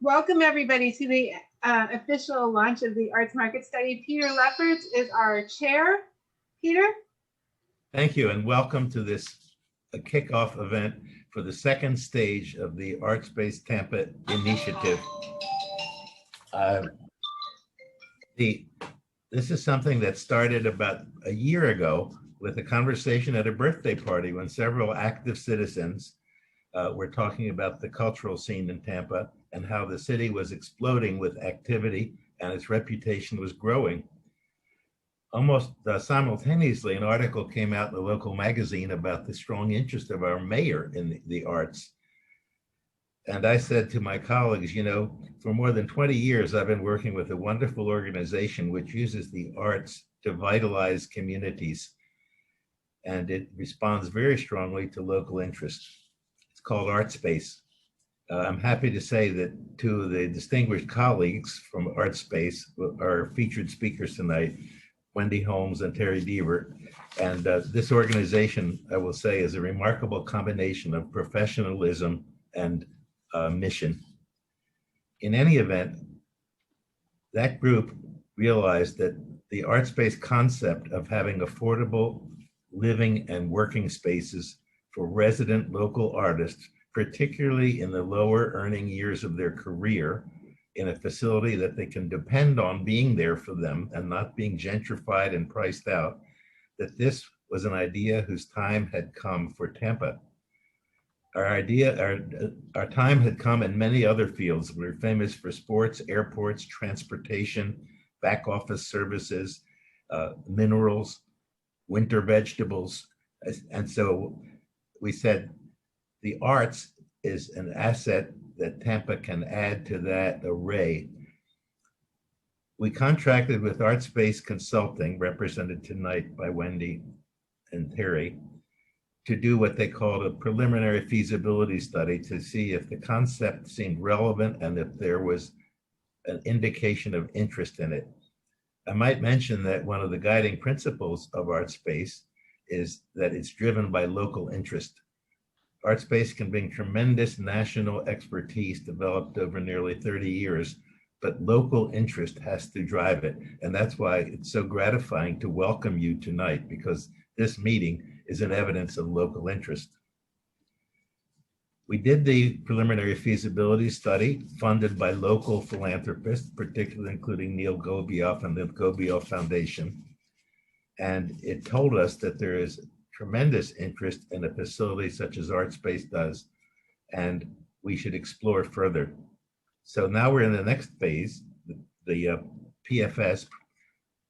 Welcome everybody to the official launch of the Arts Market Study. Peter Lefferts is our chair. Peter? Thank you, and welcome to this kickoff event for the second stage of the Artspace Tampa initiative. This is something that started about a year ago with a conversation at a birthday party when several active citizens were talking about the cultural scene in Tampa and how the city was exploding with activity and its reputation was growing. Almost simultaneously, an article came out in the local magazine about the strong interest of our mayor in the arts. And I said to my colleagues, you know, for more than 20 years, I've been working with a wonderful organization which uses the arts to vitalize communities. And it responds very strongly to local interest. It's called Artspace. I'm happy to say that two of the distinguished colleagues from Artspace are featured speakers tonight, Wendy Holmes and Terry Deaver. And this organization, I will say, is a remarkable combination of professionalism and mission. In any event, that group realized that the Artspace concept of having affordable living and working spaces for resident local artists, particularly in the lower earning years of their career, in a facility that they can depend on being there for them and not being gentrified and priced out, that this was an idea whose time had come for Tampa. Our time had come in many other fields. We're famous for sports, airports, transportation, back office services, minerals, winter vegetables. And so we said the arts is an asset that Tampa can add to that array. We contracted with Artspace Consulting, represented tonight by Wendy and Terry, to do what they called a preliminary feasibility study to see if the concept seemed relevant and if there was an indication of interest in it. I might mention that one of the guiding principles of Artspace is that it's driven by local interest. Artspace can bring tremendous national expertise developed over nearly 30 years, but local interest has to drive it. And that's why it's so gratifying to welcome you tonight, because this meeting is an evidence of local interest. We did the preliminary feasibility study funded by local philanthropists, particularly including Neil Gobioff and the Gobioff Foundation. And it told us that there is tremendous interest in a facility such as Artspace does, and we should explore further. So now we're in the next phase, the PFS,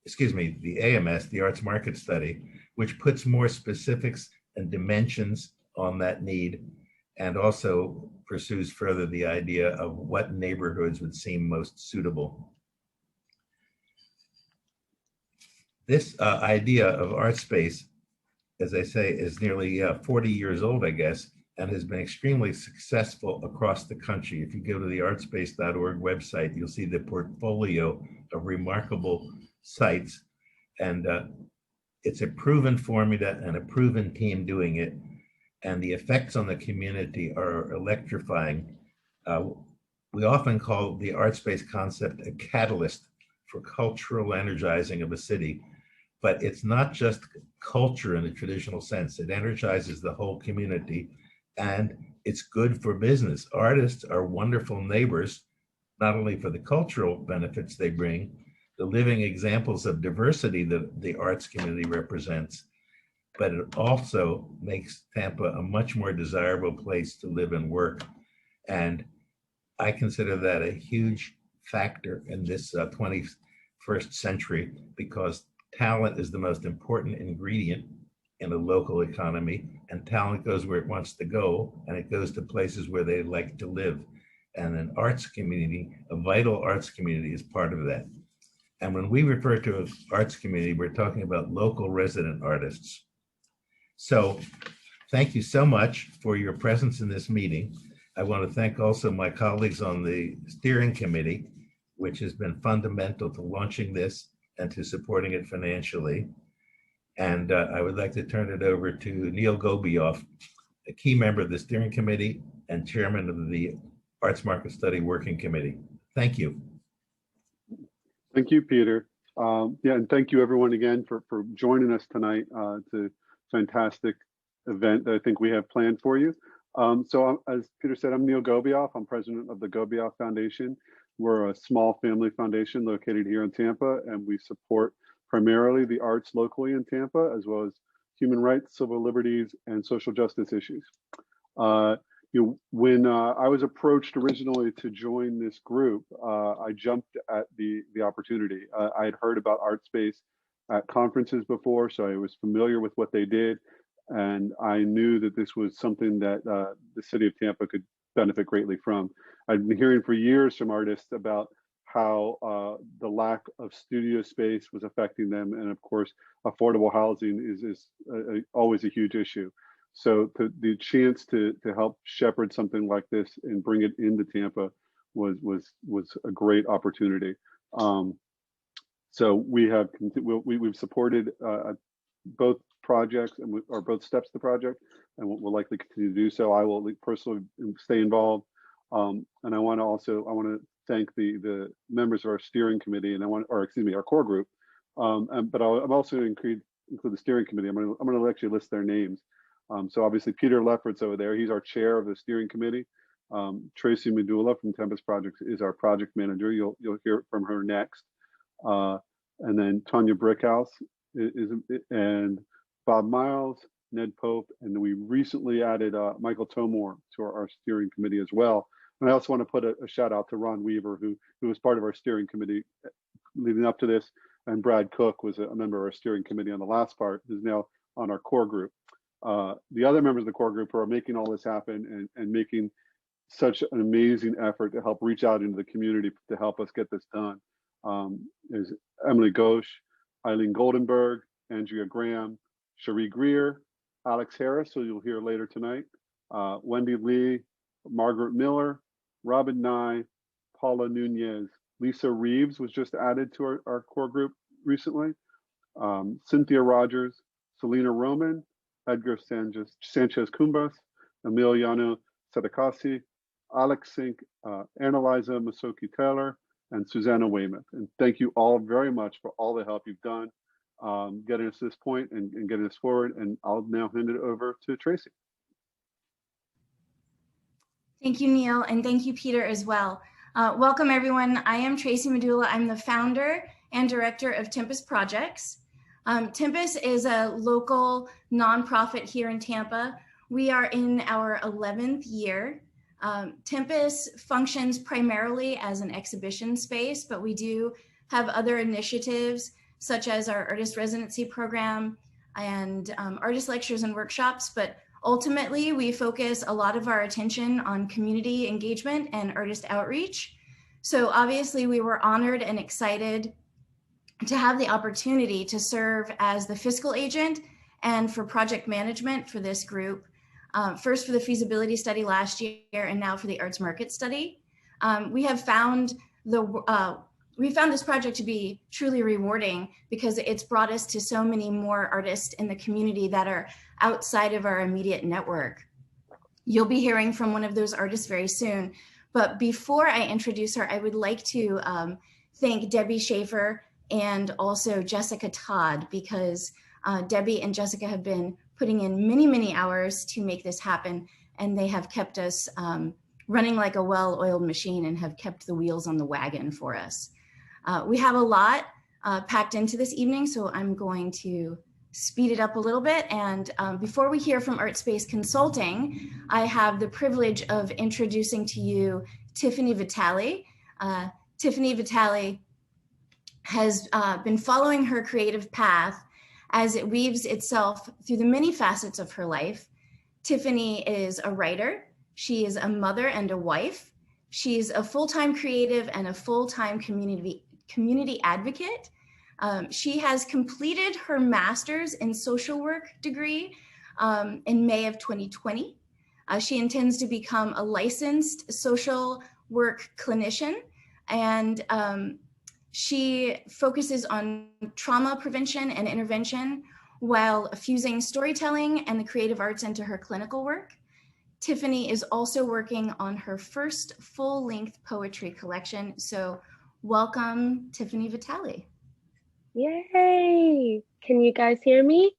the AMS, the Arts Market Study, which puts more specifics and dimensions on that need, and also pursues further the idea of what neighborhoods would seem most suitable. This idea of Artspace, as I say, is nearly 40 years old, I guess, and has been extremely successful across the country. If you go to the artspace.org website, you'll see the portfolio of remarkable sites, and it's a proven formula and a proven team doing it, and the effects on the community are electrifying. We often call the Artspace concept a catalyst for cultural energizing of a city, but it's not just culture in the traditional sense. It energizes the whole community, and it's good for business. Artists are wonderful neighbors, not only for the cultural benefits they bring, the living examples of diversity that the arts community represents, but it also makes Tampa a much more desirable place to live and work. And I consider that a huge factor in this 21st century, because talent is the most important ingredient in a local economy, and talent goes where it wants to go, and it goes to places where they like to live. And an arts community, a vital arts community, is part of that. And when we refer to an arts community, we're talking about local resident artists. So thank you so much for your presence in this meeting. I want to thank also my colleagues on the steering committee, which has been fundamental to launching this and to supporting it financially. And I would like to turn it over to Neil Gobioff, a key member of the steering committee and chairman of the Arts Market Study Working Committee. Thank you. Thank you, Peter. Yeah, and thank you everyone again for joining us tonight. It's a fantastic event that I think we have planned for you. As Peter said, I'm Neil Gobioff. I'm president of the Gobioff Foundation. We're a small family foundation located here in Tampa, and we support primarily the arts locally in Tampa, as well as human rights, civil liberties, and social justice issues. When I was approached originally to join this group, I jumped at the opportunity. I had heard about Artspace at conferences before, so I was familiar with what they did, and I knew that this was something that the city of Tampa could benefit greatly from. I'd been hearing for years from artists about how the lack of studio space was affecting them, and of course, affordable housing is always a huge issue. So the chance to help shepherd something like this and bring it into Tampa was a great opportunity. So we've supported both projects or both steps of the project, and we'll likely continue to do so. I will personally stay involved, and I want to thank the members of our steering committee, and our core group. But I'm also include the steering committee. I'm going to actually list their names. So obviously Peter Lefferts over there, he's our chair of the steering committee. Tracy Medulla from Tempest Projects is our project manager. You'll hear from her next. And then Tanya Brickhouse and Bob Miles, Ned Pope, and we recently added Michael Tomore to our steering committee as well. And I also want to put a shout out to Ron Weaver, who was part of our steering committee leading up to this, and Brad Cook was a member of our steering committee on the last part, who's now on our core group. The other members of the core group who are making all this happen and making such an amazing effort to help reach out into the community to help us get this done is Emily Ghosh, Eileen Goldenberg, Andrea Graham, Cherie Greer, Alex Harris, who you'll hear later tonight, Wendy Lee, Margaret Miller, Robin Nye, Paula Nunez, Lisa Reeves was just added to our core group recently, Cynthia Rogers, Selena Roman, Edgar Sanchez Cumbas, Emiliano Sedekasi, Alex Sink, Annalisa Masoki Taylor, and Susanna Weymouth. And thank you all very much for all the help you've done getting us to this point and getting us forward. And I'll now hand it over to Tracy. Thank you, Neil, and thank you, Peter, as well. Welcome, everyone. I am Tracy Medulla. I'm the founder and director of Tempest Projects. Tempest is a local nonprofit here in Tampa. We are in our 11th year. Tempest functions primarily as an exhibition space, but we do have other initiatives such as our artist residency program and artist lectures and workshops. But ultimately, we focus a lot of our attention on community engagement and artist outreach. So obviously, we were honored and excited to have the opportunity to serve as the fiscal agent and for project management for this group. First for the feasibility study last year, and now for the arts market study. We found this project to be truly rewarding because it's brought us to so many more artists in the community that are outside of our immediate network. You'll be hearing from one of those artists very soon. But before I introduce her, I would like to thank Debbie Schaefer and also Jessica Todd, because Debbie and Jessica have been putting in many, many hours to make this happen, and they have kept us running like a well-oiled machine and have kept the wheels on the wagon for us. We have a lot packed into this evening, so I'm going to speed it up a little bit. And before we hear from Artspace Consulting, I have the privilege of introducing to you Tiffany Vitale. Tiffany Vitale has been following her creative path as it weaves itself through the many facets of her life. Tiffany is a writer. She is a mother and a wife. She's a full-time creative and a full-time community advocate. She has completed her master's in social work degree in May of 2020. She intends to become a licensed social work clinician, and she focuses on trauma prevention and intervention while fusing storytelling and the creative arts into her clinical work. Tiffany is also working on her first full-length poetry collection. So welcome, Tiffany Vitale. Yay! Can you guys hear me?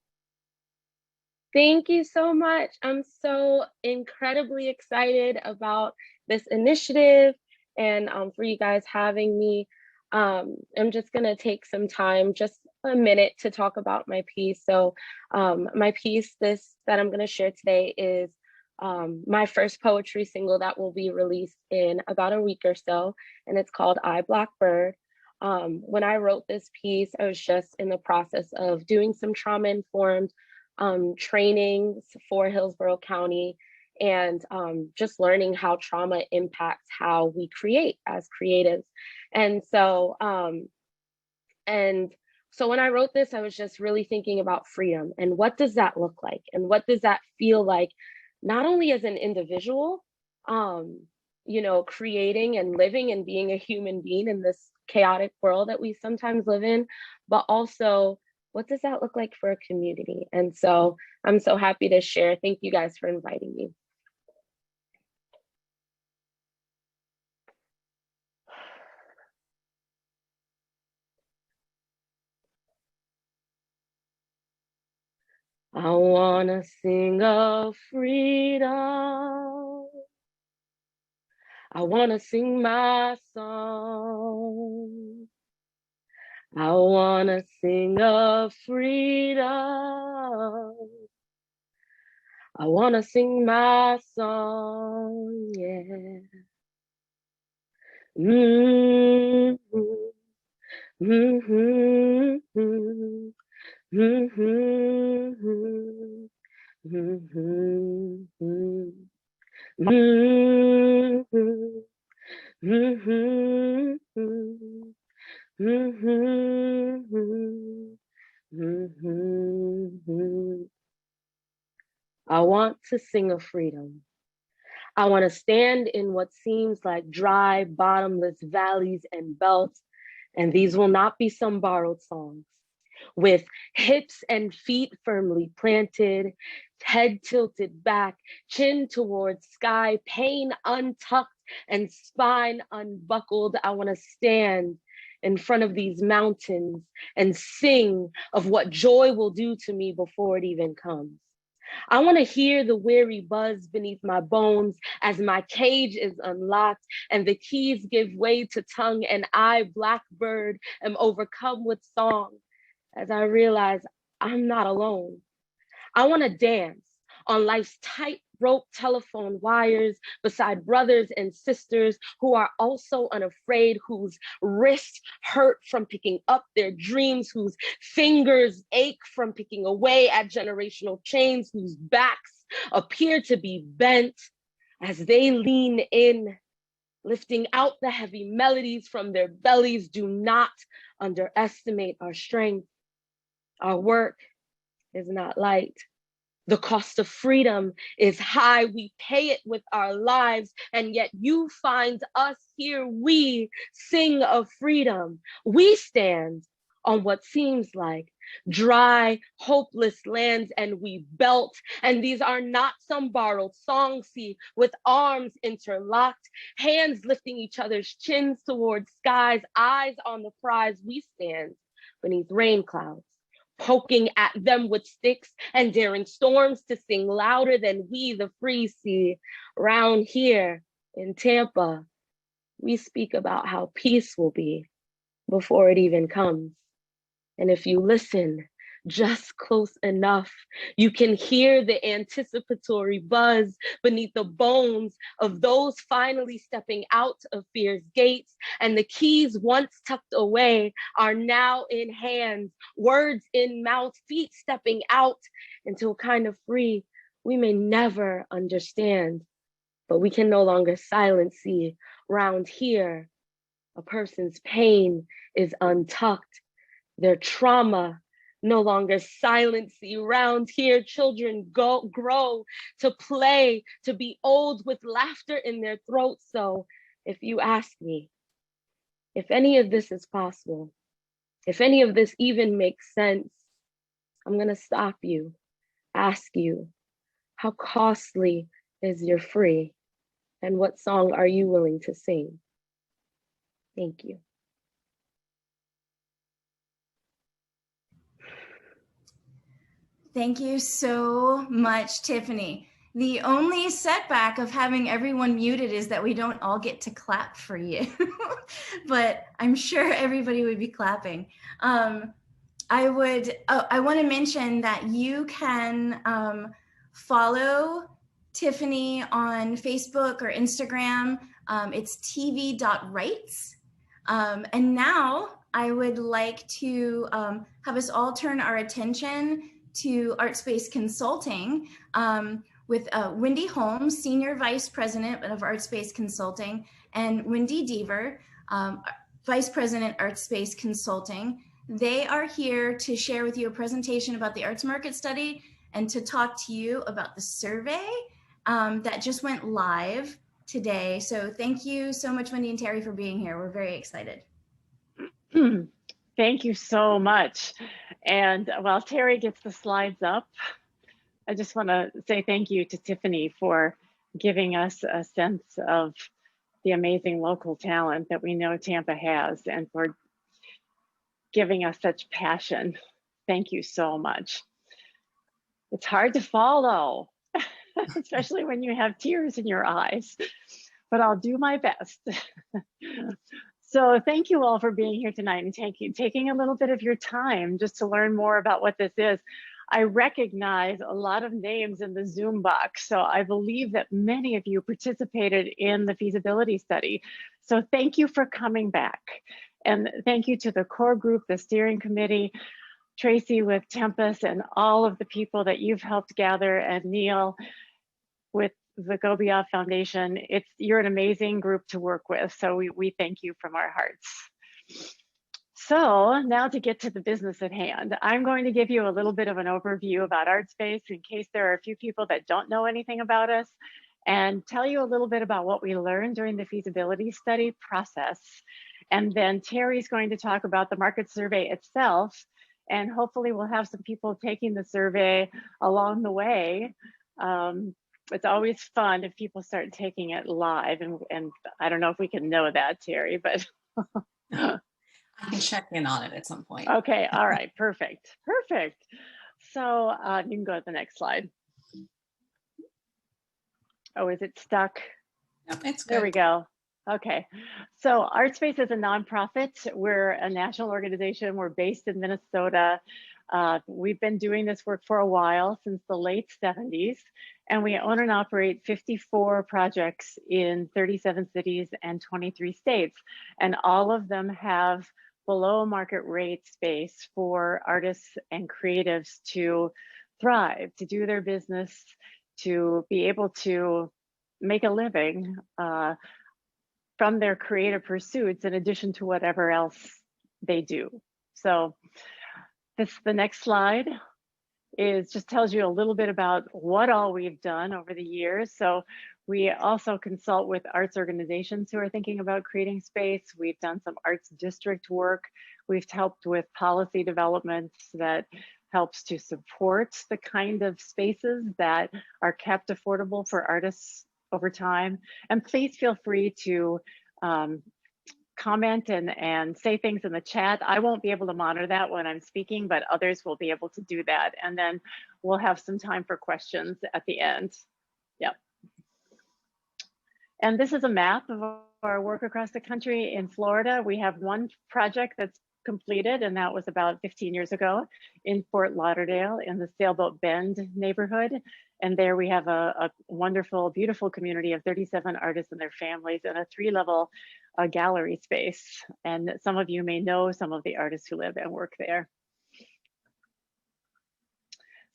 Thank you so much. I'm so incredibly excited about this initiative and for you guys having me. I'm just gonna take some time, just a minute, to talk about my piece. So my piece that I'm gonna share today is my first poetry single that will be released in about a week or so, and it's called I Blackbird. When I wrote this piece, I was just in the process of doing some trauma-informed trainings for Hillsborough County, and just learning how trauma impacts how we create as creatives. And so when I wrote this, I was just really thinking about freedom and what does that look like, and what does that feel like, not only as an individual, you know, creating and living and being a human being in this chaotic world that we sometimes live in, but also what does that look like for a community? And so I'm so happy to share. Thank you guys for inviting me. I wanna sing of freedom. I wanna sing my song. I wanna sing of freedom. I wanna sing my song, yeah. Mm-hmm. Mm-hmm. Mm-hmm. I want to sing of freedom. I want to stand in what seems like dry, bottomless valleys and belts, and these will not be some borrowed songs. With hips and feet firmly planted, head tilted back, chin towards sky, pain untucked and spine unbuckled, I want to stand in front of these mountains and sing of what joy will do to me before it even comes. I want to hear the weary buzz beneath my bones as my cage is unlocked and the keys give way to tongue, and I, Blackbird, am overcome with song as I realize I'm not alone. I want to dance on life's tightrope telephone wires beside brothers and sisters who are also unafraid, whose wrists hurt from picking up their dreams, whose fingers ache from picking away at generational chains, whose backs appear to be bent as they lean in, lifting out the heavy melodies from their bellies. Do not underestimate our strength. Our work is not light. The cost of freedom is high. We pay it with our lives, and yet you find us here. We sing of freedom. We stand on what seems like dry, hopeless lands, and we belt. And these are not some borrowed songs. See, with arms interlocked, hands lifting each other's chins towards skies, eyes on the prize, we stand beneath rain clouds, poking at them with sticks and daring storms to sing louder than we, the free. See, round here in Tampa, we speak about how peace will be before it even comes. And if you listen just close enough, you can hear the anticipatory buzz beneath the bones of those finally stepping out of fear's gates. And the keys once tucked away are now in hands, words in mouth, feet stepping out into a kind of free we may never understand, but we can no longer silence. See, round here, a person's pain is untucked, their trauma no longer silence. Around here, children grow to play, to be old with laughter in their throats. So if you ask me, if any of this is possible, if any of this even makes sense, I'm gonna stop you, ask you, how costly is you're free? And what song are you willing to sing? Thank you. Thank you so much, Tiffany. The only setback of having everyone muted is that we don't all get to clap for you, but I'm sure everybody would be clapping. I want to mention that you can follow Tiffany on Facebook or Instagram. It's tv.rights. And now I would like to have us all turn our attention to Artspace Consulting with Wendy Holmes, Senior Vice President of Artspace Consulting, and Wendy Deaver, Vice President, Artspace Consulting. They are here to share with you a presentation about the Arts Market Study and to talk to you about the survey that just went live today. So thank you so much, Wendy and Terry, for being here. We're very excited. Thank you so much. And while Terry gets the slides up, I just want to say thank you to Tiffany for giving us a sense of the amazing local talent that we know Tampa has, and for giving us such passion. Thank you so much. It's hard to follow, especially when you have tears in your eyes, but I'll do my best. So thank you all for being here tonight, and taking a little bit of your time just to learn more about what this is. I recognize a lot of names in the Zoom box, so I believe that many of you participated in the feasibility study. So thank you for coming back. And thank you to the core group, the steering committee, Tracy with Tempest, and all of the people that you've helped gather, and Neil with the Gobia Foundation. You're an amazing group to work with, so we thank you from our hearts. So now to get to the business at hand, I'm going to give you a little bit of an overview about Artspace in case there are a few people that don't know anything about us, and tell you a little bit about what we learned during the feasibility study process. And then Terry's going to talk about the market survey itself, and hopefully we'll have some people taking the survey along the way. It's always fun if people start taking it live, and I don't know if we can know that, Terry, but I can check in on it at some point. Okay, all right, perfect. So you can go to the next slide. Oh, is it stuck? No, it's good. There we go. Okay, so Artspace is a nonprofit. We're a national organization. We're based in Minnesota. We've been doing this work for a while, since the late 70s, and we own and operate 54 projects in 37 cities and 23 states, and all of them have below market rate space for artists and creatives to thrive, to do their business, to be able to make a living from their creative pursuits in addition to whatever else they do. So the next slide just tells you a little bit about what all we've done over the years. So we also consult with arts organizations who are thinking about creating space. We've done some arts district work. We've helped with policy developments that helps to support the kind of spaces that are kept affordable for artists over time. And please feel free to comment and say things in the chat. I won't be able to monitor that when I'm speaking, but others will be able to do that. And then we'll have some time for questions at the end. Yep. And this is a map of our work across the country. In Florida, we have one project that's completed, and that was about 15 years ago in Fort Lauderdale in the Sailboat Bend neighborhood. And there we have a wonderful, beautiful community of 37 artists and their families, and a 3-level gallery space. And some of you may know some of the artists who live and work there.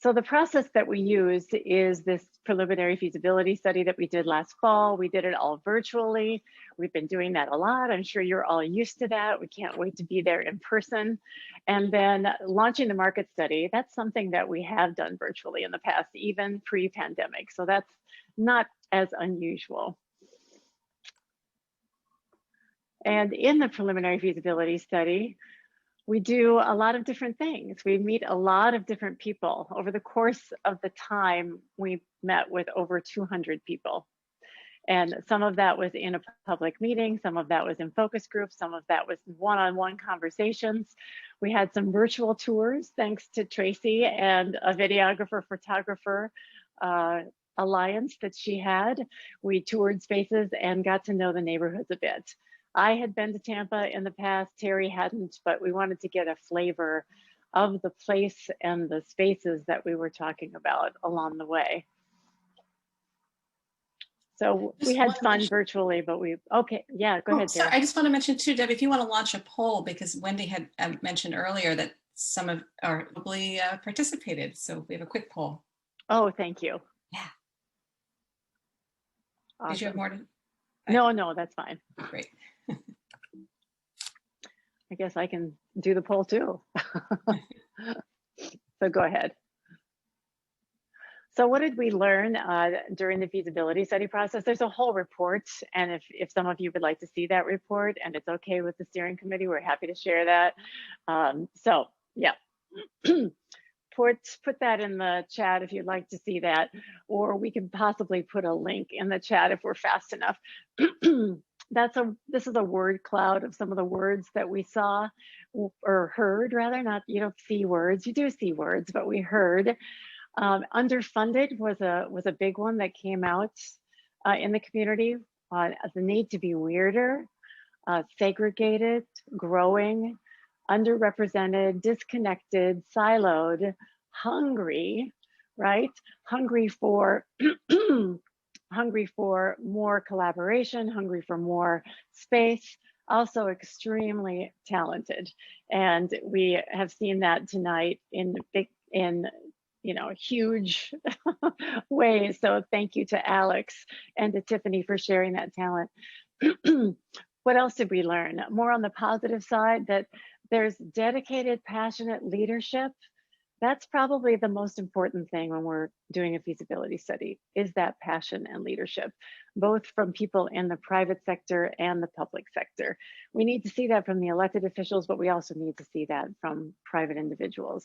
So the process that we used is this preliminary feasibility study that we did last fall. We did it all virtually. We've been doing that a lot. I'm sure you're all used to that. We can't wait to be there in person. And then launching the market study, that's something that we have done virtually in the past, even pre-pandemic. So that's not as unusual. And in the preliminary feasibility study, we do a lot of different things. We meet a lot of different people. Over the course of the time, we met with over 200 people. And some of that was in a public meeting, some of that was in focus groups, some of that was one-on-one conversations. We had some virtual tours, thanks to Tracy and a videographer, photographer alliance that she had. We toured spaces and got to know the neighborhoods a bit. I had been to Tampa in the past, Terry hadn't, but we wanted to get a flavor of the place and the spaces that we were talking about along the way. So we had fun virtually, but okay, yeah, go ahead, Terry. Sorry, I just want to mention too, Deb, if you want to launch a poll, because Wendy had mentioned earlier that some of our probably participated. So we have a quick poll. Oh, thank you. Yeah. Awesome. Did you have more to? No, that's fine. Great. I guess I can do the poll too. So go ahead. So what did we learn during the feasibility study process? There's a whole report, and if some of you would like to see that report and it's okay with the steering committee, we're happy to share that. So yeah, put that in the chat if you'd like to see that, or we can possibly put a link in the chat if we're fast enough. This is a word cloud of some of the words that we saw or heard, rather. Not, you don't see words, you do see words, but we heard. Underfunded was a big one that came out in the community. The need to be weirder, segregated, growing, underrepresented, disconnected, siloed, hungry, right? Hungry for hungry for more collaboration, hungry for more space, also extremely talented. And we have seen that tonight in huge ways. So thank you to Alex and to Tiffany for sharing that talent. What else did we learn? More on the positive side, that there's dedicated, passionate leadership. That's probably the most important thing when we're doing a feasibility study, is that passion and leadership, both from people in the private sector and the public sector. We need to see that from the elected officials, but we also need to see that from private individuals.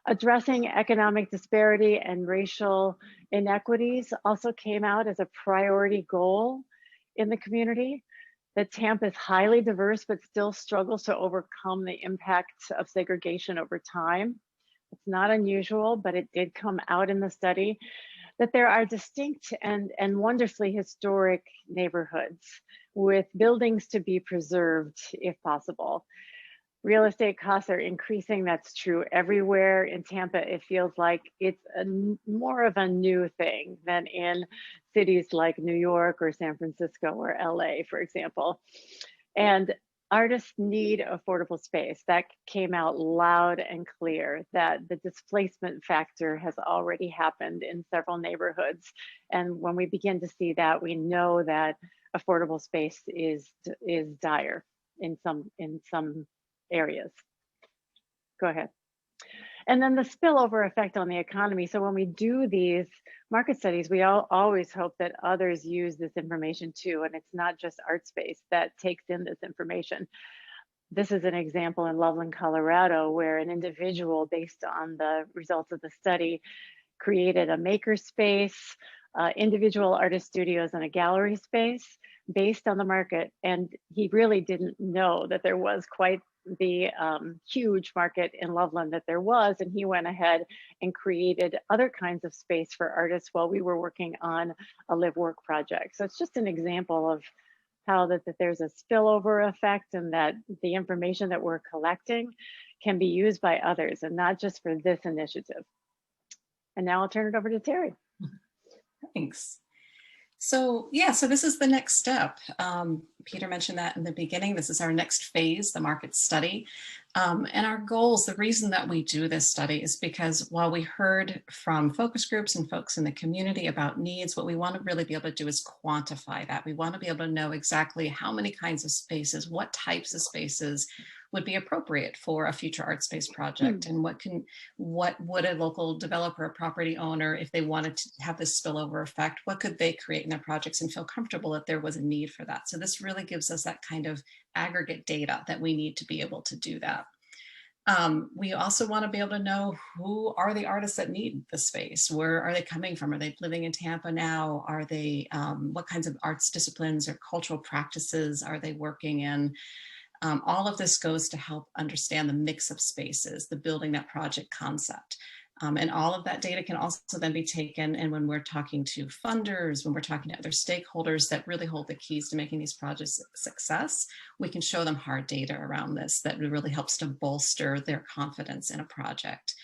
Addressing economic disparity and racial inequities also came out as a priority goal in the community. That Tampa is highly diverse, but still struggles to overcome the impacts of segregation over time. It's not unusual, but it did come out in the study that there are distinct and wonderfully historic neighborhoods with buildings to be preserved if possible. Real estate costs are increasing. That's true everywhere. In Tampa, it feels like it's more of a new thing than in cities like New York or San Francisco or LA, for example. And artists need affordable space. That came out loud and clear, that the displacement factor has already happened in several neighborhoods. And when we begin to see that, we know that affordable space is dire in some areas. Go ahead. And then the spillover effect on the economy. So when we do these market studies, we always hope that others use this information too. And it's not just Artspace that takes in this information. This is an example in Loveland, Colorado, where an individual, based on the results of the study, created a maker space, individual artist studios, and a gallery space based on the market. And he really didn't know that there was quite the huge market in Loveland that there was, and he went ahead and created other kinds of space for artists while we were working on a live work project. So it's just an example of how that there's a spillover effect, and that the information that we're collecting can be used by others and not just for this initiative. And now I'll turn it over to Terry. Thanks. So yeah, so this is the next step. Peter mentioned that in the beginning. This is our next phase, the market study. And our goals, the reason that we do this study is because while we heard from focus groups and folks in the community about needs, what we want to really be able to do is quantify that. We want to be able to know exactly how many kinds of spaces, what types of spaces would be appropriate for a future art space project, and what would a local developer, a property owner, if they wanted to have this spillover effect, what could they create in their projects and feel comfortable that there was a need for that. So this really gives us that kind of aggregate data that we need to be able to do that. We also want to be able to know who are the artists that need the space. Where are they coming from? Are they living in Tampa now? Are they, what kinds of arts disciplines or cultural practices are they working in? All of this goes to help understand the mix of spaces, the building that project concept. And all of that data can also then be taken, and when we're talking to funders, when we're talking to other stakeholders that really hold the keys to making these projects a success, we can show them hard data around this that really helps to bolster their confidence in a project.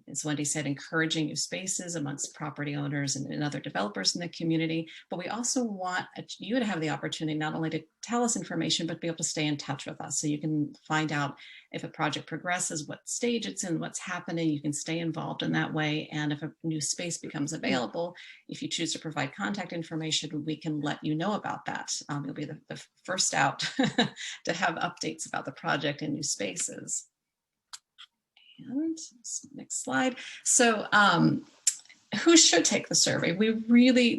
As Wendy said, encouraging new spaces amongst property owners and other developers in the community. But we also want you to have the opportunity not only to tell us information, but be able to stay in touch with us. So you can find out if a project progresses, what stage it's in, what's happening. You can stay involved in that way. And if a new space becomes available, if you choose to provide contact information, we can let you know about that. You'll be the first out to have updates about the project and new spaces. And next slide. So who should take the survey?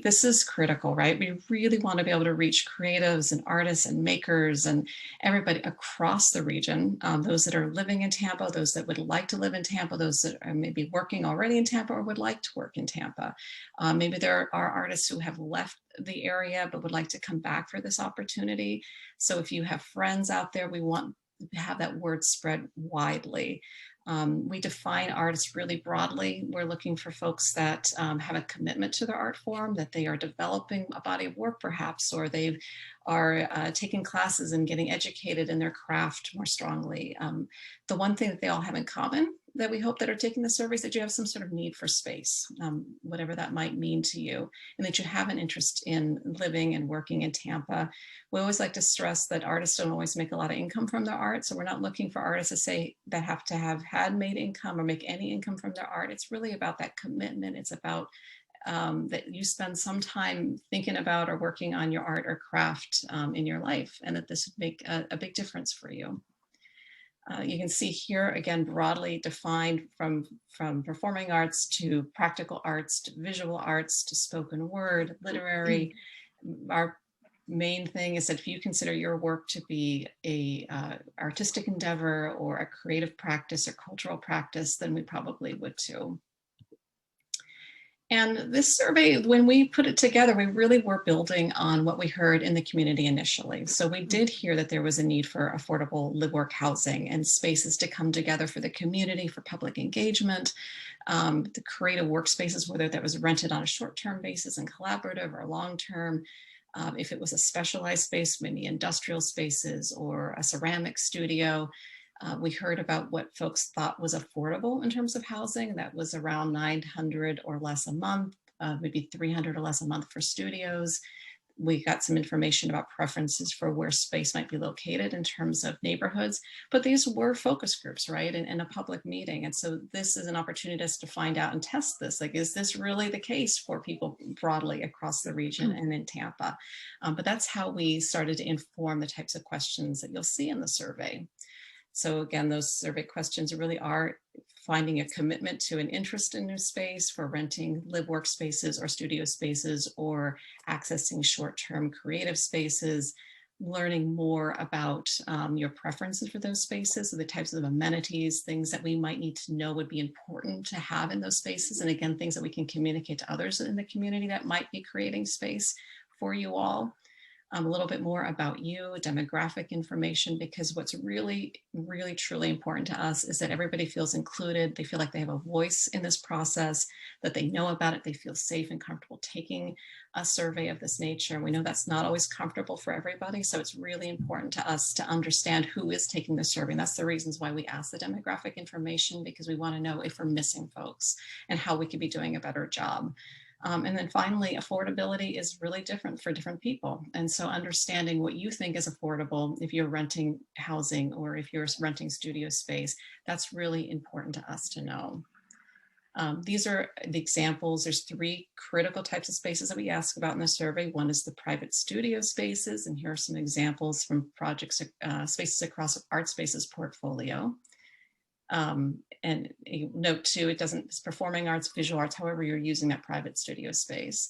This is critical, right? We really want to be able to reach creatives and artists and makers and everybody across the region, those that are living in Tampa, those that would like to live in Tampa, those that are maybe working already in Tampa or would like to work in Tampa. Maybe there are artists who have left the area but would like to come back for this opportunity. So if you have friends out there, we want to have that word spread widely. We define artists really broadly. We're looking for folks that have a commitment to their art form, that they are developing a body of work perhaps, or they are taking classes and getting educated in their craft more strongly. The one thing that they all have in common that we hope that are taking the survey is that you have some sort of need for space, whatever that might mean to you, and that you have an interest in living and working in Tampa. We always like to stress that artists don't always make a lot of income from their art, so we're not looking for artists to say that have to have had made income or make any income from their art. It's really about that commitment. It's about that you spend some time thinking about or working on your art or craft in your life, and that this would make a big difference for you. You can see here, again, broadly defined from performing arts to practical arts to visual arts to spoken word, literary. Our main thing is that if you consider your work to be a artistic endeavor or a creative practice or cultural practice, then we probably would too. And this survey, when we put it together, we really were building on what we heard in the community initially. So we did hear that there was a need for affordable live-work housing and spaces to come together for the community, for public engagement, the creative workspaces, whether that was rented on a short-term basis and collaborative or long-term. If it was a specialized space, maybe industrial spaces or a ceramic studio. We heard about what folks thought was affordable in terms of housing. That was around $900 or less a month, maybe $300 or less a month for studios. We got some information about preferences for where space might be located in terms of neighborhoods, but these were focus groups, right, in a public meeting. And so this is an opportunity to find out and test this. Like, is this really the case for people broadly across the region and in Tampa? But that's how we started to inform the types of questions that you'll see in the survey. So again, those survey questions really are finding a commitment to an interest in new space for renting live workspaces or studio spaces or accessing short-term creative spaces, learning more about your preferences for those spaces, so the types of amenities, things that we might need to know would be important to have in those spaces. And again, things that we can communicate to others in the community that might be creating space for you all. A little bit more about you, demographic information, because what's really, really, truly important to us is that everybody feels included. They feel like they have a voice in this process, that they know about it. They feel safe and comfortable taking a survey of this nature. We know that's not always comfortable for everybody. So it's really important to us to understand who is taking the survey. And that's the reasons why we ask the demographic information, because we want to know if we're missing folks and how we could be doing a better job. And then finally, affordability is really different for different people. And so understanding what you think is affordable if you're renting housing or if you're renting studio space, that's really important to us to know. These are the examples. There's 3 critical types of spaces that we ask about in the survey. One is the private studio spaces. And here are some examples from projects, spaces across Artspace's portfolio. And a note too, it's performing arts, visual arts, however you're using that private studio space.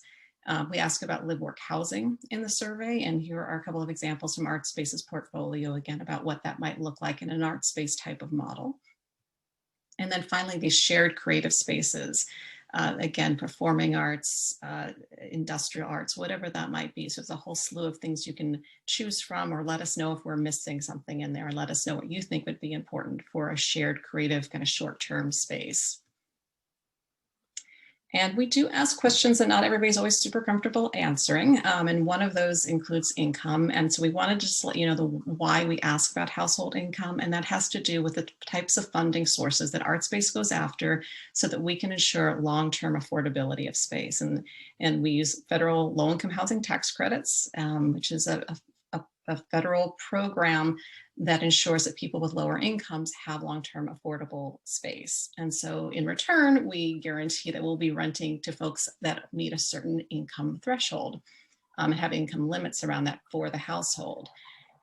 We ask about live-work housing in the survey, and here are a couple of examples from Artspace's portfolio, again, about what that might look like in an Artspace type of model. And then finally, these shared creative spaces, again, performing arts, industrial arts, whatever that might be. So it's a whole slew of things you can choose from, or let us know if we're missing something in there, and let us know what you think would be important for a shared creative kind of short-term space. And we do ask questions that not everybody's always super comfortable answering. And one of those includes income. And so we wanted to just let you know why we ask about household income. And that has to do with the types of funding sources that Artspace goes after so that we can ensure long-term affordability of space. And we use federal low-income housing tax credits, which is a federal program that ensures that people with lower incomes have long-term affordable space. And so in return, we guarantee that we'll be renting to folks that meet a certain income threshold and have income limits around that for the household.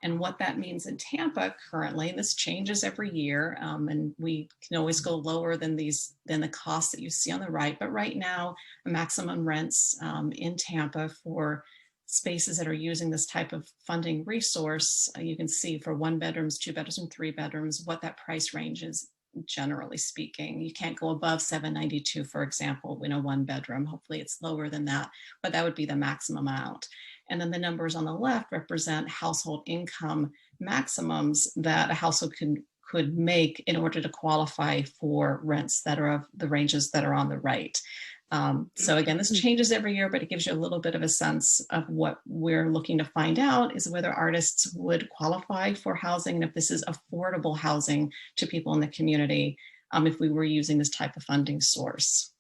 And what that means in Tampa currently, and this changes every year, and we can always go lower than the costs that you see on the right, but right now, maximum rents in Tampa for spaces that are using this type of funding resource, you can see for 1 bedrooms, 2 bedrooms, and 3 bedrooms, what that price range is, generally speaking. You can't go above $792, for example, in a 1 bedroom. Hopefully it's lower than that, but that would be the maximum amount. And then the numbers on the left represent household income maximums that a household could make in order to qualify for rents that are of the ranges that are on the right. So again, this changes every year, but it gives you a little bit of a sense of what we're looking to find out is whether artists would qualify for housing and if this is affordable housing to people in the community if we were using this type of funding source.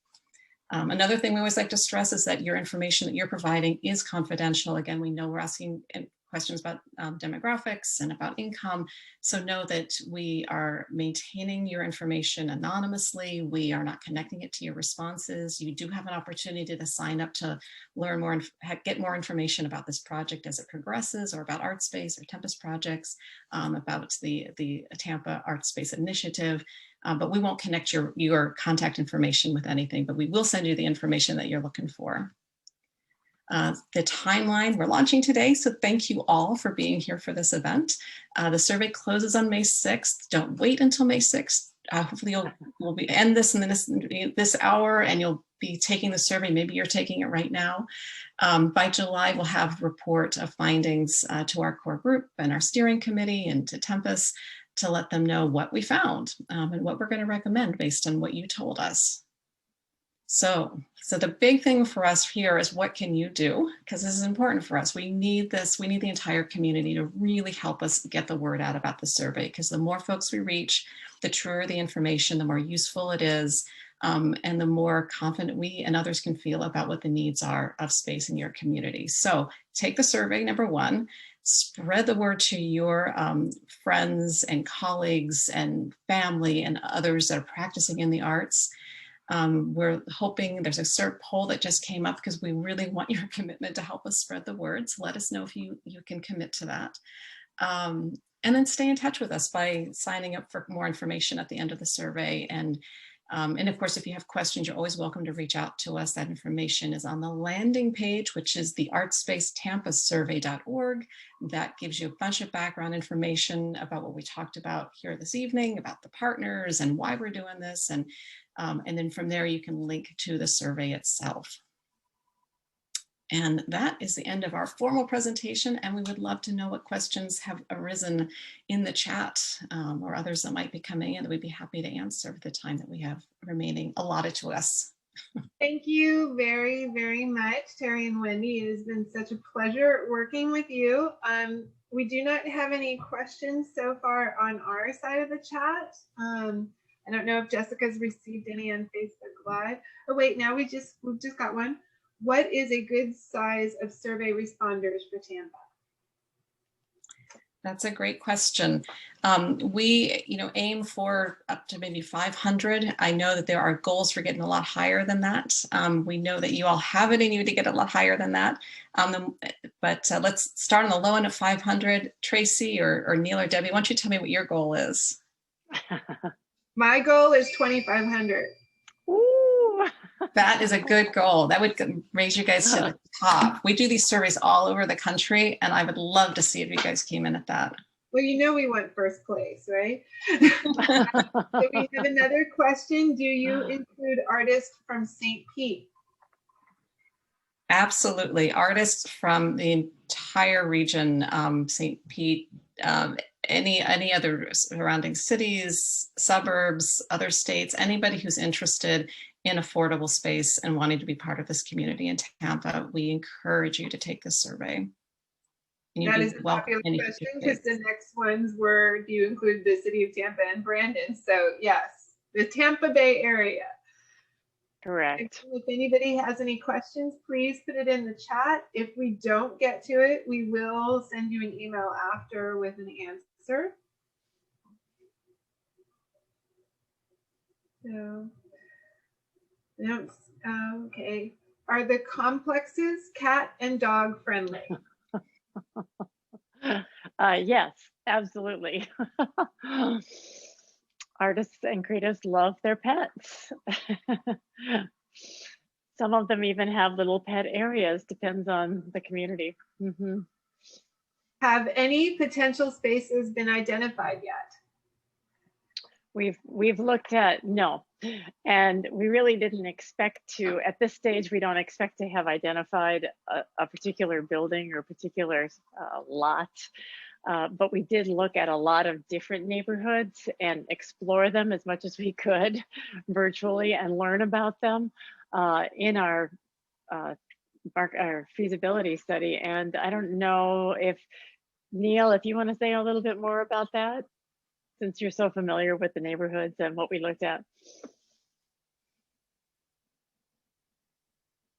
Another thing we always like to stress is that your information that you're providing is confidential. Again, we know we're asking questions about demographics and about income. So know that we are maintaining your information anonymously. We are not connecting it to your responses. You do have an opportunity to sign up to learn more and get more information about this project as it progresses, or about Artspace or Tempest projects, about the Tampa Artspace initiative. But we won't connect your contact information with anything, but we will send you the information that you're looking for. The timeline, we're launching today, so thank you all for being here for this event. The survey closes on May 6th. Don't wait until May 6th. Hopefully we'll end this in this hour and you'll be taking the survey. Maybe you're taking it right now. By July, we'll have a report of findings to our core group and our steering committee and to Tempest to let them know what we found and what we're going to recommend based on what you told us. So the big thing for us here is what can you do? Because this is important for us. We need this. We need the entire community to really help us get the word out about the survey, because the more folks we reach, the truer the information, the more useful it is, and the more confident we and others can feel about what the needs are of space in your community. So take the survey, number one, spread the word to your friends and colleagues and family and others that are practicing in the arts. We're hoping, there's a CERT poll that just came up because we really want your commitment to help us spread the word. So let us know if you can commit to that. And then stay in touch with us by signing up for more information at the end of the survey. And of course, if you have questions, you're always welcome to reach out to us. That information is on the landing page, which is the artspacetampasurvey.org. That gives you a bunch of background information about what we talked about here this evening, about the partners and why we're doing this. And then from there, you can link to the survey itself. And that is the end of our formal presentation. And we would love to know what questions have arisen in the chat or others that might be coming in that we'd be happy to answer for the time that we have remaining allotted to us. Thank you very, very much, Terry and Wendy. It has been such a pleasure working with you. We do not have any questions so far on our side of the chat. I don't know if Jessica's received any on Facebook Live. Oh wait, now we've just got one. What is a good size of survey responders for Tampa? That's a great question. We aim for up to maybe 500. I know that there are goals for getting a lot higher than that. We know that you all have it in you to get a lot higher than that. But let's start on the low end of 500. Tracy or Neil or Debbie, why don't you tell me what your goal is? My goal is 2,500. Ooh. That is a good goal. That would raise you guys to the top. We do these surveys all over the country, and I would love to see if you guys came in at that. Well, you know we want first place, right? So we have another question. Do you include artists from St. Pete? Absolutely. Artists from the entire region, St. Pete, any other surrounding cities, suburbs, other states, anybody who's interested in affordable space and wanting to be part of this community in Tampa, we encourage you to take this survey. That is a popular question because the next ones were, do you include the city of Tampa and Brandon? So yes, the Tampa Bay area. Correct. If anybody has any questions, please put it in the chat. If we don't get to it, we will send you an email after with an answer. So, okay. Are the complexes cat and dog friendly? Yes, absolutely. Artists and creatives love their pets. Some of them even have little pet areas, depends on the community. Mm-hmm. Have any potential spaces been identified yet? We've looked at, no, and we really didn't expect to, at this stage, we don't expect to have identified a particular building or particular lot, but we did look at a lot of different neighborhoods and explore them as much as we could virtually and learn about them in our feasibility study. And I don't know if, Neil, if you want to say a little bit more about that, since you're so familiar with the neighborhoods and what we looked at.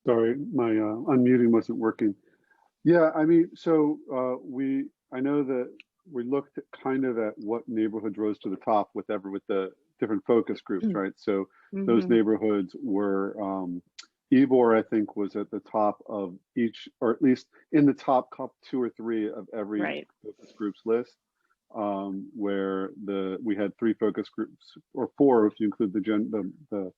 Sorry, my unmuting wasn't working. Yeah, I mean, so I know that we looked at kind of at what neighborhoods rose to the top with the different focus groups, right? So those neighborhoods were, Ybor, I think, was at the top of each, or at least in the top 2 or 3 of every focus group's list. Where we had 3 focus groups, or 4 if you include the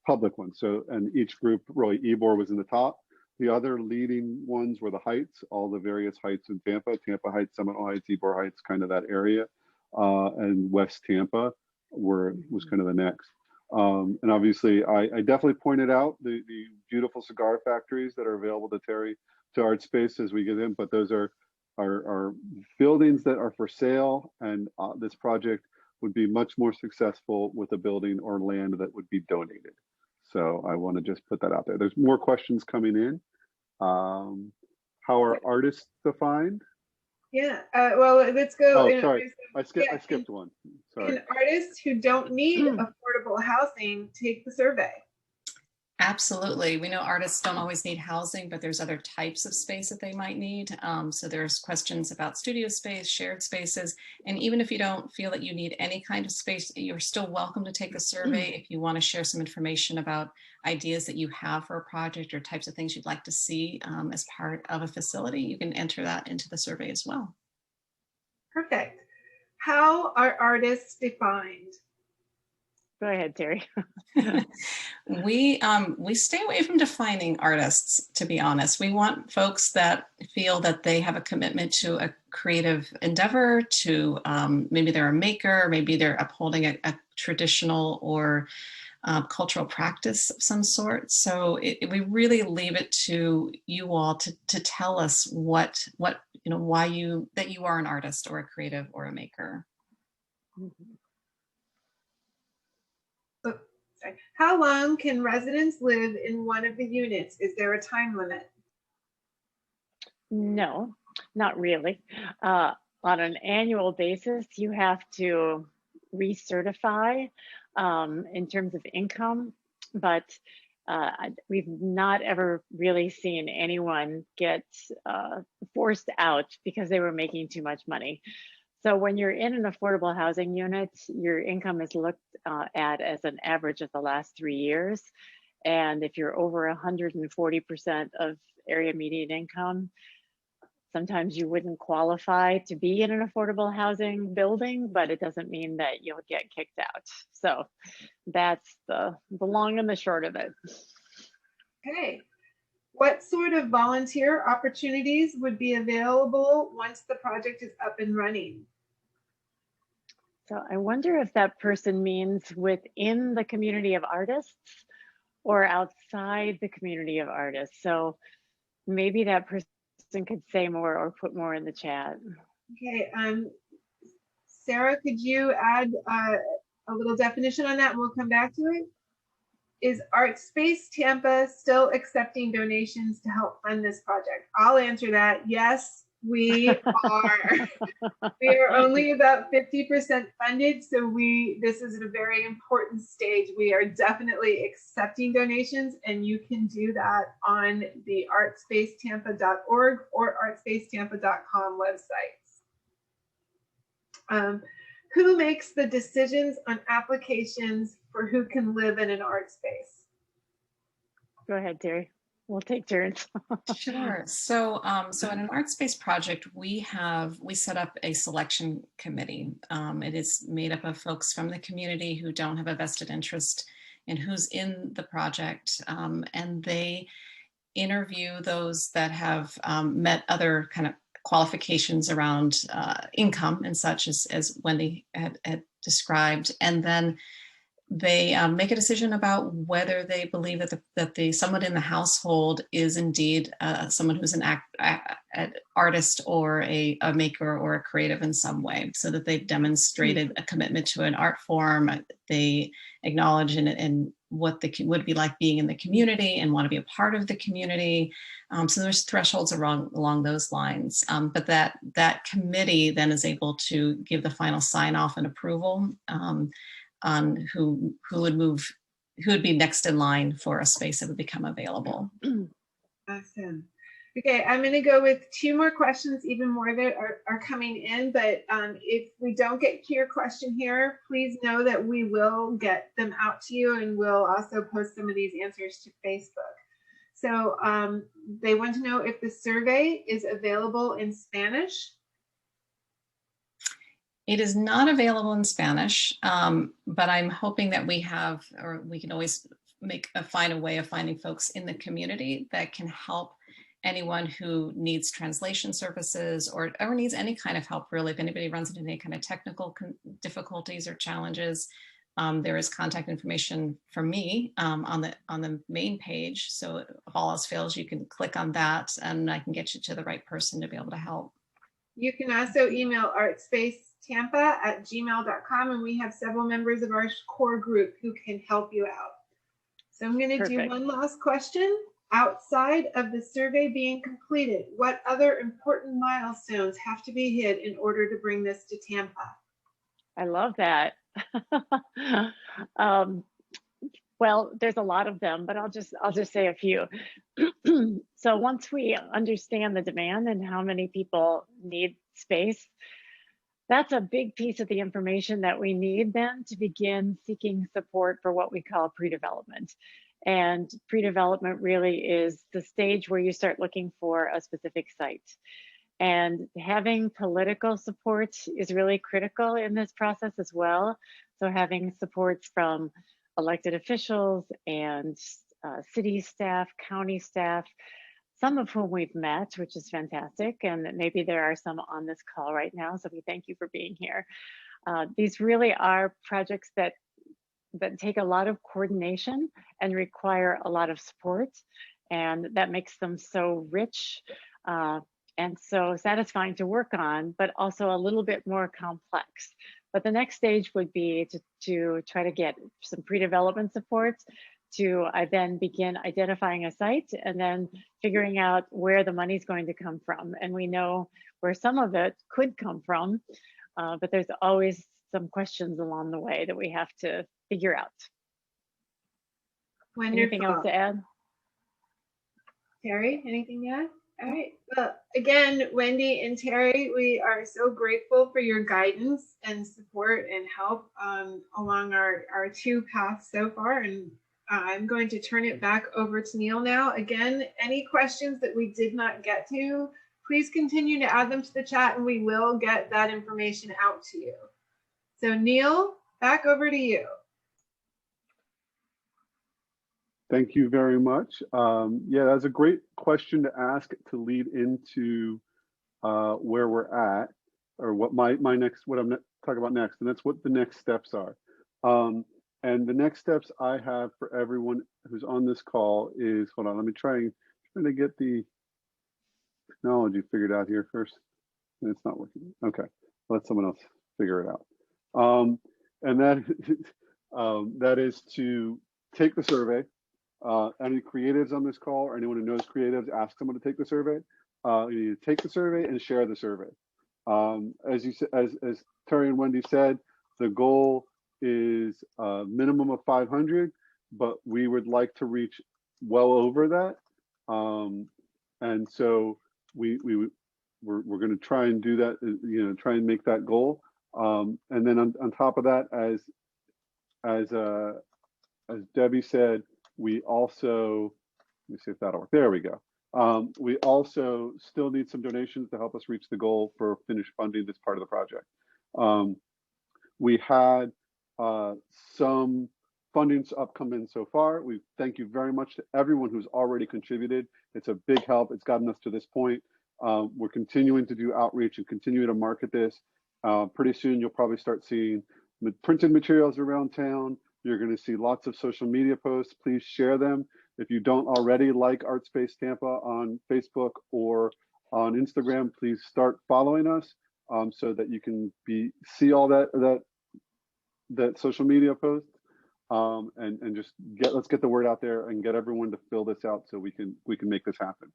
public ones. So, and each group, really, Ybor was in the top. The other leading ones were the heights, all the various heights in Tampa Heights, Seminole Heights, Ybor Heights, kind of that area, and West Tampa was kind of the next. And obviously, I definitely pointed out the beautiful cigar factories that are available to Artspace as we get in, but those are buildings that are for sale, and this project would be much more successful with a building or land that would be donated. So I want to just put that out there. There's more questions coming in. How are artists defined? Yeah, well, let's go. Oh, sorry, I skipped one. Sorry. Can artists who don't need affordable housing take the survey? Absolutely. We know artists don't always need housing, but there's other types of space that they might need. So there's questions about studio space, shared spaces, and even if you don't feel that you need any kind of space, you're still welcome to take the survey. If you want to share some information about ideas that you have for a project or types of things you'd like to see as part of a facility, you can enter that into the survey as well. Perfect. How are artists defined? Go ahead, Terry. We stay away from defining artists, to be honest. We want folks that feel that they have a commitment to a creative endeavor, to maybe they're a maker, maybe they're upholding a traditional or cultural practice of some sort. So we really leave it to you all to tell us why you are an artist or a creative or a maker. How long can residents live in one of the units? Is there a time limit? No, not really. On an annual basis, you have to recertify in terms of income, but we've not ever really seen anyone get forced out because they were making too much money. So when you're in an affordable housing unit, your income is looked at as an average of the last 3 years. And if you're over 140% of area median income, sometimes you wouldn't qualify to be in an affordable housing building, but it doesn't mean that you'll get kicked out. So that's the long and the short of it. Okay. What sort of volunteer opportunities would be available once the project is up and running? So I wonder if that person means within the community of artists or outside the community of artists. So maybe that person could say more or put more in the chat. Okay, Sarah, could you add a little definition on that and we'll come back to it? Is Artspace Tampa still accepting donations to help fund this project? I'll answer that. Yes, we are. We are only about 50% funded, so this is at a very important stage. We are definitely accepting donations, and you can do that on the artspacetampa.org or artspacetampa.com websites. Who makes the decisions on applications for who can live in an art space? Go ahead, Terry. We'll take turns. Sure. So, so in an Artspace project, we set up a selection committee. It is made up of folks from the community who don't have a vested interest in who's in the project, and they interview those that have met other kind of qualifications around income and such as Wendy had described, and then they make a decision about whether they believe that someone in the household is indeed someone who's an artist or a maker or a creative in some way, so that they've demonstrated a commitment to an art form. They acknowledge and what would be like being in the community and want to be a part of the community. So there's thresholds along those lines. But that committee then is able to give the final sign off and approval on who would be next in line for a space that would become available. Awesome. Okay, I'm going to go with 2 more questions, even more that are coming in, but if we don't get to your question here, please know that we will get them out to you, and we'll also post some of these answers to Facebook. So they want to know if the survey is available in Spanish. It is not available in Spanish, but I'm hoping that we can always find a way of finding folks in the community that can help anyone who needs translation services or needs any kind of help, really. If anybody runs into any kind of technical difficulties or challenges, there is contact information from me on the main page. So if all else fails, you can click on that and I can get you to the right person to be able to help. You can also email artspacetampa@gmail.com, and we have several members of our core group who can help you out. So I'm going to do one last question. Outside of the survey being completed, what other important milestones have to be hit in order to bring this to Tampa? I love that. Well, there's a lot of them, but I'll just say a few. So once we understand the demand and how many people need space, that's a big piece of the information that we need then to begin seeking support for what we call pre-development. And pre-development really is the stage where you start looking for a specific site. And having political support is really critical in this process as well. So having supports from elected officials and city staff, county staff, some of whom we've met, which is fantastic. And maybe there are some on this call right now. So we thank you for being here. These really are projects that take a lot of coordination and require a lot of support. And that makes them so rich and so satisfying to work on, but also a little bit more complex. But the next stage would be to try to get some pre-development supports to then begin identifying a site and then figuring out where the money's going to come from. And we know where some of it could come from, but there's always some questions along the way that we have to figure out. Wonderful. Anything else to add? Terry, anything to add? All right. Well, again, Wendy and Terry, we are so grateful for your guidance and support and help along our 2 paths so far. And I'm going to turn it back over to Neil now. Again, any questions that we did not get to, please continue to add them to the chat and we will get that information out to you. So Neil, back over to you. Thank you very much. Yeah, that's a great question to ask to lead into where we're at, or what what I'm talking about next, and that's what the next steps are. And the next steps I have for everyone who's on this call is, hold on, let me try to get the technology figured out here first. It's not working. Okay, let someone else figure it out. And that is to take the survey. Any creatives on this call or anyone who knows creatives, ask someone to take the survey. You need to take the survey and share the survey. As you said, as Terry and Wendy said, the goal is a minimum of 500, but we would like to reach well over that. And so we're going to try and do that. Try and make that goal. And then on top of that, as Debbie said, we also, let me see if that'll work. There we go. We also still need some donations to help us reach the goal for finished funding this part of the project. We had some fundings upcoming so far. We thank you very much to everyone who's already contributed. It's a big help. It's gotten us to this point. We're continuing to do outreach and continue to market this. Pretty soon, you'll probably start seeing printed materials around town. You're going to see lots of social media posts. Please share them. If you don't already like Artspace Tampa on Facebook or on Instagram, please start following us so that you can see all that social media post, and just let's get the word out there and get everyone to fill this out so we can make this happen.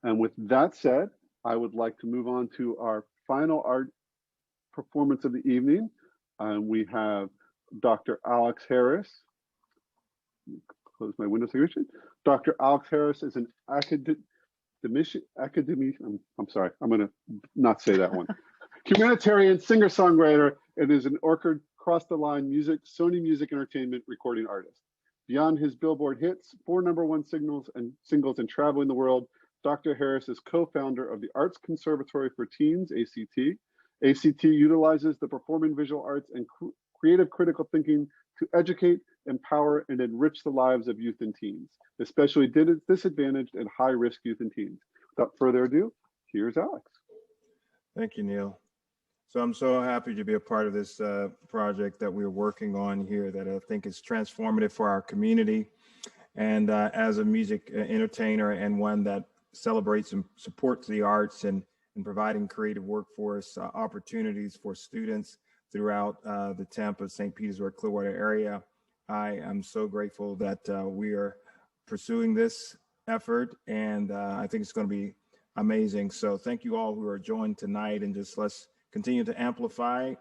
And with that said, I would like to move on to our final art performance of the evening. We have Dr. Alex Harris. Close my window segregation. Dr. Alex Harris is an academic. I'm sorry, I'm going to not say that one. Humanitarian singer-songwriter and is an Orchard Cross the Line Music, Sony Music Entertainment recording artist. Beyond his Billboard hits, 4 #1 singles and traveling the world, Dr. Harris is co-founder of the Arts Conservatory for Teens, ACT. ACT utilizes the performing visual arts and creative critical thinking to educate, empower, and enrich the lives of youth and teens, especially disadvantaged and high-risk youth and teens. Without further ado, here's Alex. Thank you, Neil. So I'm so happy to be a part of this project that we're working on here that I think is transformative for our community. And as a music entertainer and one that celebrates and supports the arts and providing creative workforce opportunities for students throughout the Tampa, St. Petersburg, Clearwater area, I am so grateful that we are pursuing this effort, and I think it's going to be amazing. So thank you all who are joined tonight, and just let's continue to amplify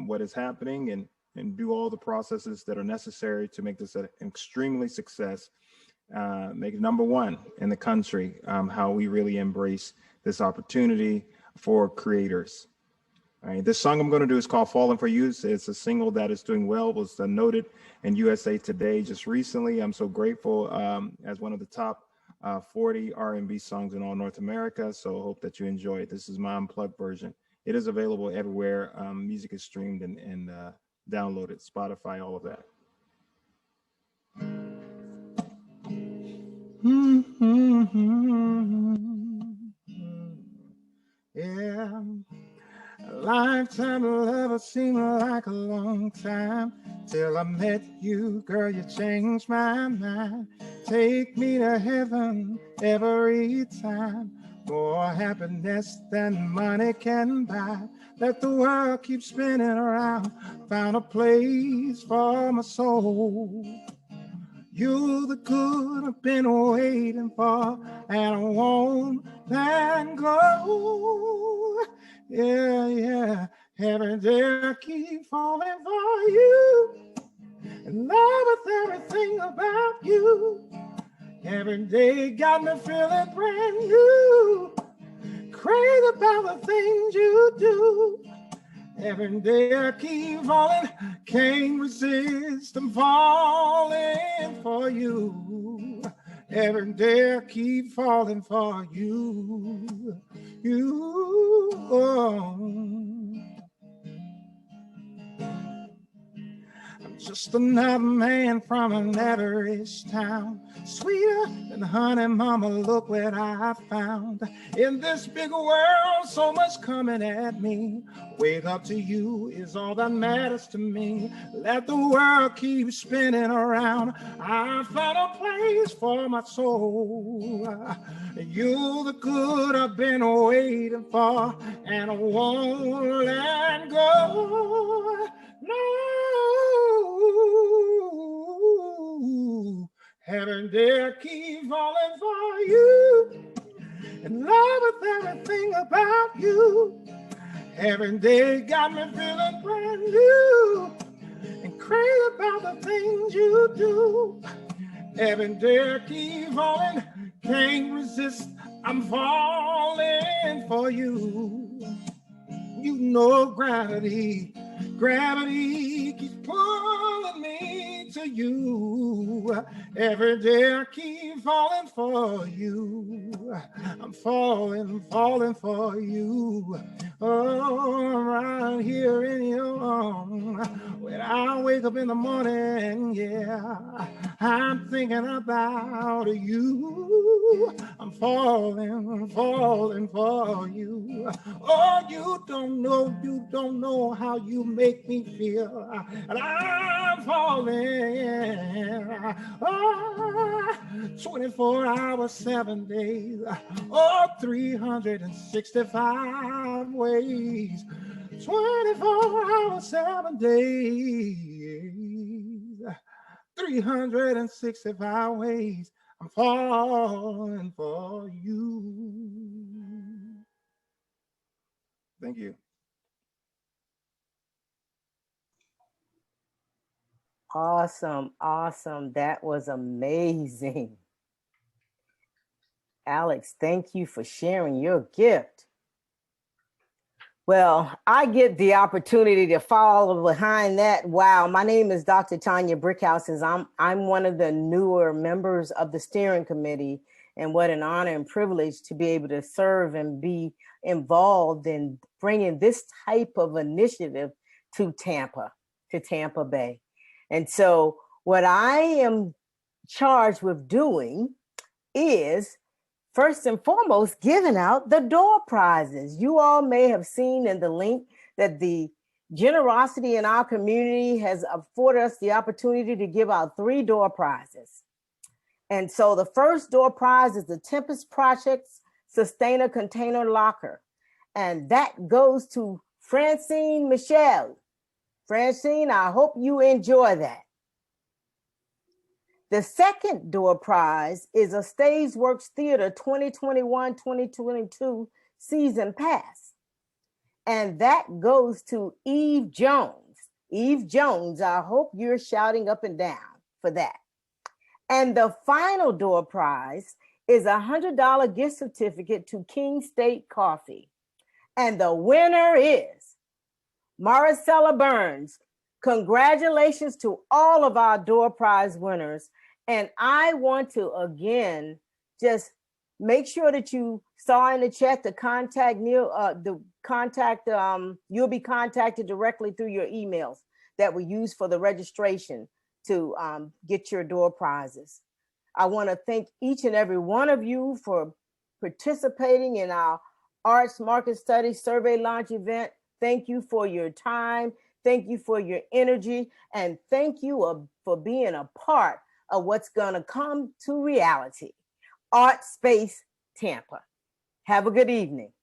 what is happening and do all the processes that are necessary to make this an extremely success, make it #1 in the country, how we really embrace this opportunity for creators. All right, this song I'm going to do is called Falling for You. It's a single that is doing well, was noted in USA Today just recently. I'm so grateful as one of the top 40 R&B songs in all North America. So I hope that you enjoy it. This is my unplugged version. It is available everywhere. Music is streamed and downloaded, Spotify, all of that. Yeah. A lifetime of love, it seemed like a long time till I met you, girl. You changed my mind. Take me to heaven every time. More happiness than money can buy. Let the world keep spinning around. Found a place for my soul. You're the good I've been waiting for, and I won't let go. Yeah, yeah. Every day I keep falling for you, in love with everything about you. Every day got me feeling brand new, crazy about the things you do. Every day I keep falling, can't resist, I'm falling for you. Every day I keep falling for you. I'm just another man from an average town. Sweeter than honey, mama, look what I found. In this big world, so much coming at me. Wake up to you is all that matters to me. Let the world keep spinning around. I found a place for my soul. You're the good I've been waiting for, and I won't let go. No, heaven dare keep falling for you, in love with everything about you. Every day got me feeling brand new and crazy about the things you do. Every day I keep falling, can't resist. I'm falling for you. You know gravity keeps pulling me to you. Every day I keep falling for you. I'm falling for you. Oh, right here in your arms. When I wake up in the morning, yeah, I'm thinking about you. I'm falling for you. Oh, you don't know how you make me feel. And I'm falling. Oh, 24 hours, 7 days. Oh, 365 ways. 24 hours, 7 days. 365 ways. I'm falling for you. Thank you. Awesome, awesome. That was amazing. Alex, thank you for sharing your gift. Well, I get the opportunity to follow behind that. Wow, my name is Dr. Tanya Brickhouses. I'm one of the newer members of the steering committee, and what an honor and privilege to be able to serve and be involved in bringing this type of initiative to Tampa Bay. And so what I am charged with doing is, first and foremost, giving out the door prizes. You all may have seen in the link that the generosity in our community has afforded us the opportunity to give out 3 door prizes. And so the first door prize is the Tempest Project's Sustainer Container Locker. And that goes to Francine Michelle. Francine, I hope you enjoy that. The second door prize is a Stageworks Theater 2021-2022 season pass. And that goes to Eve Jones. Eve Jones, I hope you're shouting up and down for that. And the final door prize is a $100 gift certificate to King State Coffee. And the winner is Maricela Burns. Congratulations to all of our door prize winners. And I want to, again, just make sure that you saw in the chat to contact Neil, you'll be contacted directly through your emails that we use for the registration to get your door prizes. I want to thank each and every one of you for participating in our Arts Market Studies Survey Launch event. Thank you for your time. Thank you for your energy. And thank you for being a part of what's going to come to reality. Artspace Tampa. Have a good evening.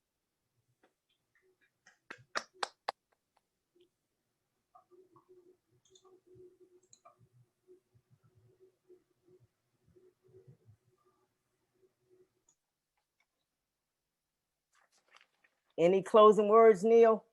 Any closing words, Neil?